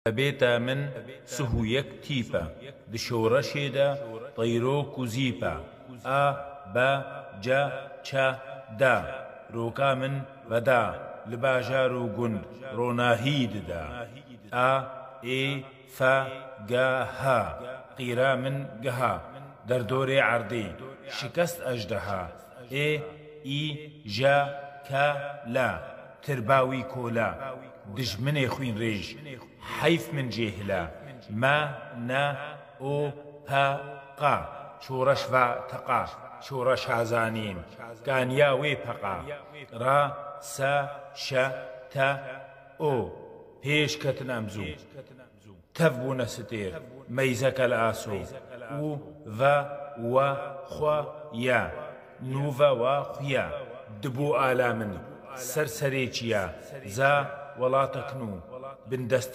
بيتا من سهويك تيبا دشورشيدا طيروك وزيبا با جا چا دا روكا من بدا لباجارو گند روناهيد دا اي فا گا ها قيرا من گها در دور عردي شكست اجدها اي جا كا لا ترباوي كولا دجمني خوين ريج حيف من جهلا ما نا او با قا شورش و تقا شورش عزانين كان ياوي بقا را سا شا تا او هيش كتنامزو تفبون ستير ميزك الاسو او و خوا يا نوفا و خيا دبو آلامن سرسريچيا زا ولاتكنو بندست